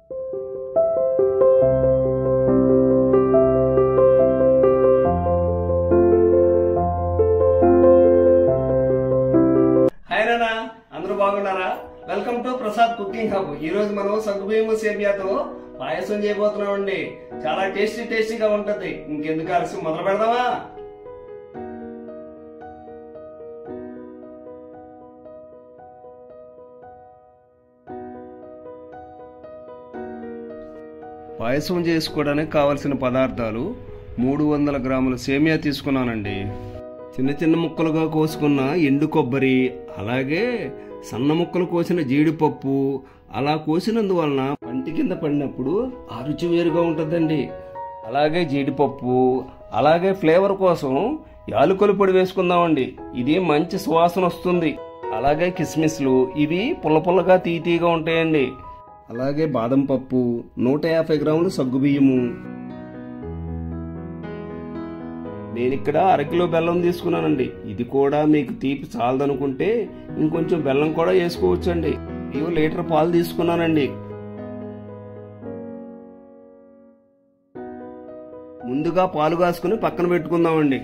Hi నాన్న, అందరూ బాగున్నారా? Welcome to Prasad cooking hub. ఈ రోజు మనం సగ్గుబియ్యము సేమియాతో పాయసం చేయబోతున్నామండి. చాలా టేస్టీగా ఉంటది. ఇంకెందుకు ఆలస్యం, మొదలు పెడదామా? పాయసం చేసుకోవడానికి కావలసిన పదార్థాలు: 300 గ్రాముల సేమియా తీసుకున్నానండి. చిన్న చిన్న ముక్కలుగా కోసుకున్న ఎండు కొబ్బరి, అలాగే సన్న ముక్కలు కోసిన జీడిపప్పు. అలా కోసినందువలన పంటి కింద పడినప్పుడు ఆ రుచి వేరుగా ఉంటుందండి. అలాగే జీడిపప్పు, అలాగే ఫ్లేవర్ కోసం యాలకుల పొడి వేసుకుందామండి. ఇది మంచి సువాసన వస్తుంది. అలాగే కిస్మిస్లు, ఇవి పుల్లగా తీయగా ఉంటాయండి. అలాగే బాదం పప్పు, 150 గ్రాములు సగ్గుబియ్యము. నేనిక్కడ 1 కిలో బెల్లం తీసుకున్నానండి. ఇది కూడా మీకు తీపి చాలదనుకుంటే ఇంకొంచెం బెల్లం కూడా వేసుకోవచ్చండి. 1 లీటర్ పాలు తీసుకున్నానండి. ముందుగా పాలు కాసుకుని పక్కన పెట్టుకుందామండి.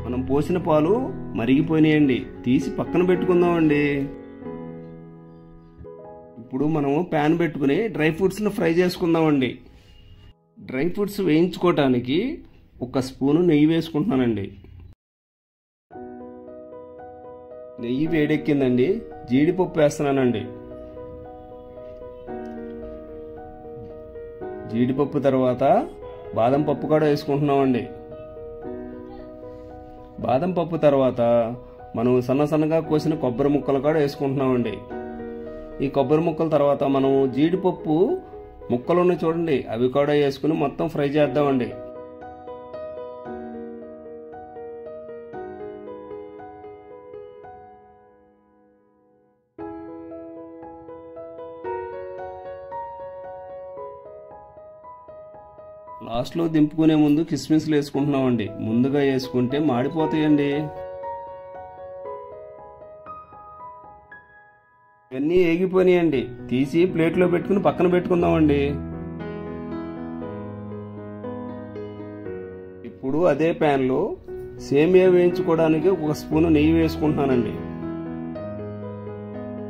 మనం పోసిన పాలు మరిగిపోయినాయండి. తీసి పక్కన పెట్టుకుందామండి. ఇప్పుడు మనము ప్యాన్ పెట్టుకుని డ్రై ఫ్రూట్స్ని ఫ్రై చేసుకుందామండి. డ్రై ఫ్రూట్స్ వేయించుకోవటానికి 1 స్పూను నెయ్యి వేసుకుంటున్నానండి. నెయ్యి వేడెక్కిందండి. జీడిపప్పు వేస్తున్నానండి. జీడిపప్పు తర్వాత బాదం పప్పు కూడా వేసుకుంటున్నామండి. బాదం పప్పు తర్వాత మనం సన్నగా కోసిన కొబ్బరి ముక్కలు కూడా వేసుకుంటున్నామండి. ఈ కొబ్బరి ముక్కల తర్వాత మనం జీడిపప్పు ముక్కలు ఉన్నాయి చూడండి, అవి కూడా వేసుకుని మొత్తం ఫ్రై చేద్దామండి. లాస్ట్లో దింపుకునే ముందు కిస్మిస్లు వేసుకుంటున్నామండి. ముందుగా వేసుకుంటే మాడిపోతాయండి. ఇవన్నీ ఏగిపోయినాయండి. తీసి ప్లేట్లో పెట్టుకుని పక్కన పెట్టుకుందామండి. ఇప్పుడు అదే ప్యాన్లో సేమియా వేయించుకోవడానికి 1 స్పూను నెయ్యి వేసుకుంటున్నానండి.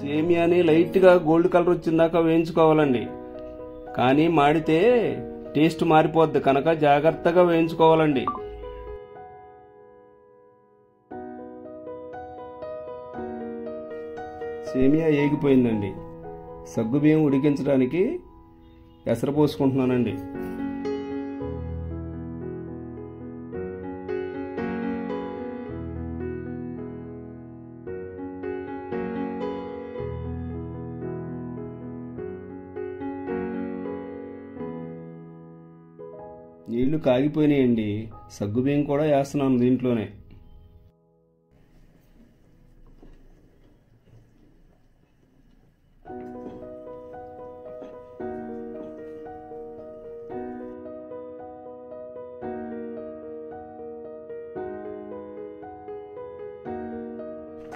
సేమియాని లైట్గా గోల్డ్ కలర్ వచ్చిందాకా వేయించుకోవాలండి. కానీ మాడితే టేస్ట్ మారిపోద్ది కనుక జాగ్రత్తగా వేయించుకోవాలండి. సేమియా ఏగిపోయిందండి. సగ్గుబియ్యం ఉడికించడానికి ఎసరు పోసుకుంటున్నానండి. నీళ్లు కాగిపోయినాయండి. సగ్గుబియ్యం కూడా వేస్తున్నాను దీంట్లోనే.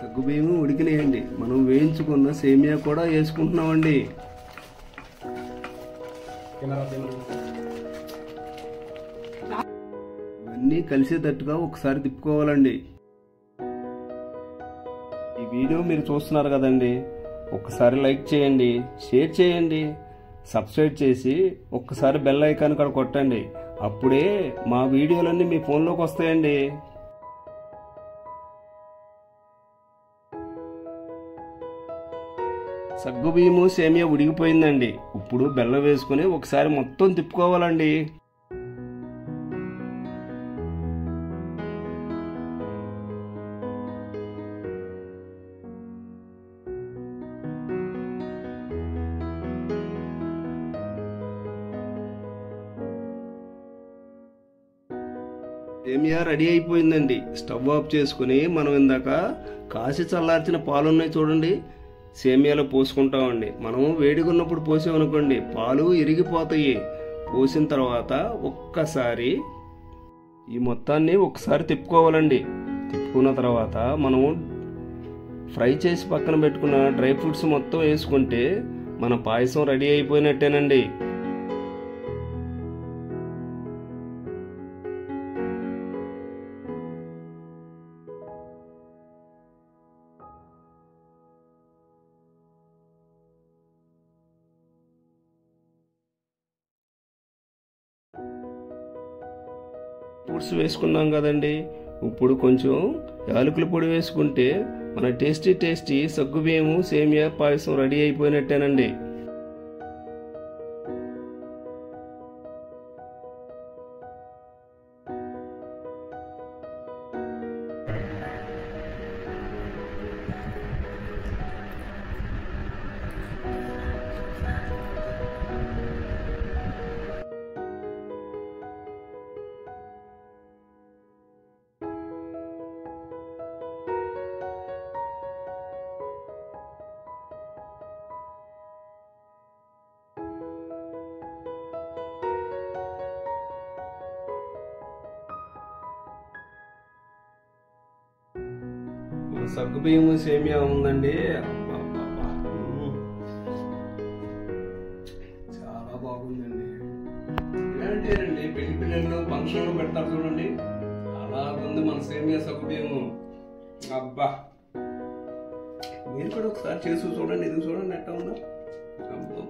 సగ్గుబియ్యం ఉడికినాయండి. మనం వేయించుకున్న సేమియా కూడా వేసుకుంటున్నామండి. ఇవన్నీ కలిసేటట్టుగా ఒకసారి తిప్పుకోవాలండి. ఈ వీడియో మీరు చూస్తున్నారు కదండి, ఒక్కసారి లైక్ చేయండి, షేర్ చేయండి, సబ్స్క్రైబ్ చేసి ఒక్కసారి బెల్ ఐకాన్ కూడా కొట్టండి. అప్పుడే మా వీడియోలన్నీ మీ ఫోన్లోకి వస్తాయండి. సగ్గుబియ్యము సేమియా ఉడికిపోయిందండి. ఇప్పుడు బెల్లం వేసుకుని ఒకసారి మొత్తం తిప్పుకోవాలండి. సేమియా రెడీ అయిపోయిందండి. స్టవ్ ఆఫ్ చేసుకుని మనం ఇందాక కాసి చల్లార్చిన పాలు ఉన్నాయి చూడండి, సేమియాలో పోసుకుంటామండి. మనం వేడిగా ఉన్నప్పుడు పోసామనుకోండి పాలు ఇరిగిపోతాయి. పోసిన తర్వాత ఒక్కసారి ఈ మొత్తాన్ని ఒకసారి తిప్పుకోవాలండి. తిప్పుకున్న తర్వాత మనం ఫ్రై చేసి పక్కన పెట్టుకున్న డ్రై ఫ్రూట్స్ మొత్తం వేసుకుంటే మన పాయసం రెడీ అయిపోయినట్టేనండి. ఫ్రూట్స్ వేసుకున్నాం కదండి, ఇప్పుడు కొంచెం యాలకుల పొడి వేసుకుంటే మన టేస్టీ సగ్గుబియ్యము సేమియా పాయసం రెడీ అయిపోయినట్టేనండి. సగ్గుబియ్యము సేమియా ఉందండి, చాలా బాగుందండి. ఇలాంటినండి పెళ్లి పిల్లలు ఫంక్షన్లు పెడతారు చూడండి, అలా ఉంది మన సేమియా సగ్గుబియ్యము. అబ్బా, మీరు కూడా ఒకసారి చేసి చూడండి, ఇది చూడండి ఎట్లా ఉందా. అబ్బా